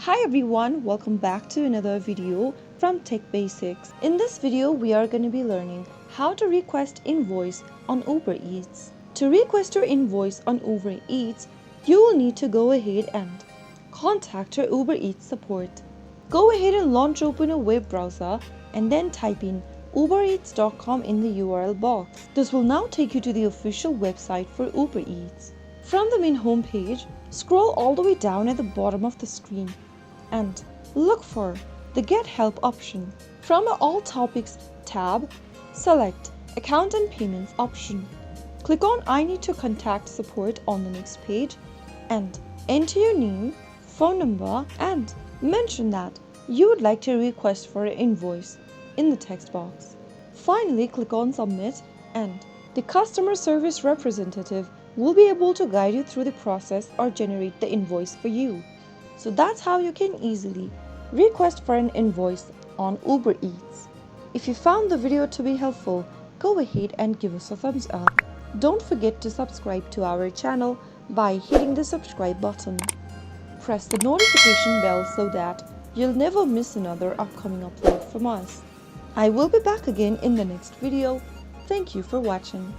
Hi everyone, welcome back to another video from Tech Basics. In this video, we are going to be learning how to request invoice on Uber Eats. To request your invoice on Uber Eats, you will need to go ahead and contact your Uber Eats support. Go ahead and launch open a web browser and then type in ubereats.com in the URL box. This will now take you to the official website for Uber Eats. From the main homepage, scroll all the way down at the bottom of the screen and look for the Get Help option. From the All Topics tab, select Account and Payments option. Click on I need to contact support on the next page and enter your name, phone number and mention that you would like to request for an invoice in the text box. Finally, click on Submit and the customer service representative will be able to guide you through the process or generate the invoice for you. So that's how you can easily request for an invoice on Uber Eats. If you found the video to be helpful, go ahead and give us a thumbs up. Don't forget to subscribe to our channel by hitting the subscribe button. Press the notification bell so that you'll never miss another upcoming upload from us. I will be back again in the next video. Thank you for watching.